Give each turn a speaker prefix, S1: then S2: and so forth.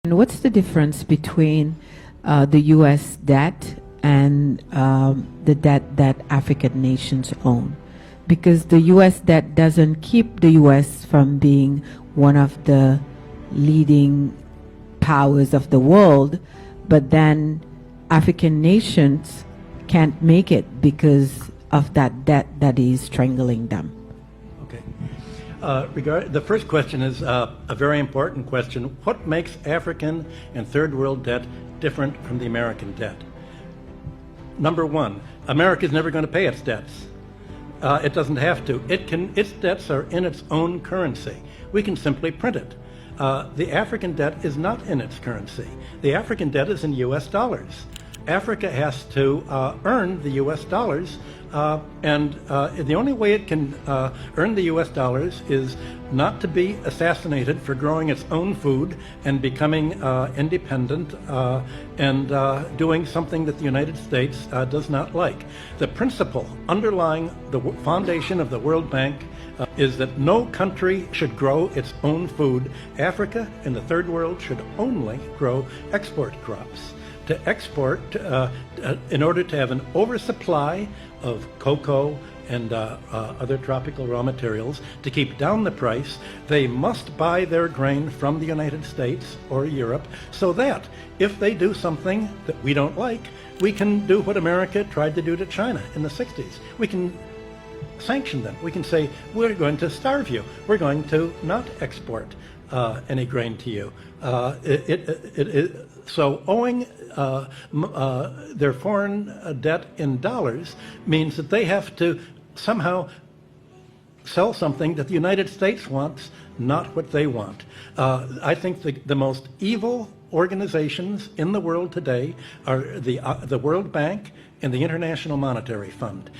S1: And what's the difference between the U.S. debt and the debt that African nations own? Because the U.S. debt doesn't keep the U.S. from being one of the leading powers of the world, but then African nations can't make it because of that debt that is strangling them.
S2: Okay. The first question is a very important question. What makes African and third world debt different from the American debt? Number one, America is never going to pay its debts. It doesn't have to. Its debts are in its own currency. We can simply print it. The African debt is not in its currency. The African debt is in U.S. dollars. Africa has to earn the U.S. dollars, and the only way it can earn the U.S. dollars is not to be assassinated for growing its own food and becoming independent and doing something that the United States does not like. The principle underlying the foundation of the World Bank is that no country should grow its own food. Africa and the third world should only grow export crops. To export, in order to have an oversupply of cocoa and other tropical raw materials, to keep down the price, they must buy their grain from the United States or Europe, so that if they do something that we don't like, we can do what America tried to do to China in the 60s. We can sanction them. We can say, we're going to starve you. We're going to not export any grain to you. So owing their foreign debt in dollars means that they have to somehow sell something that the United States wants, not what they want. I think the most evil organizations in the world today are the World Bank and the International Monetary Fund.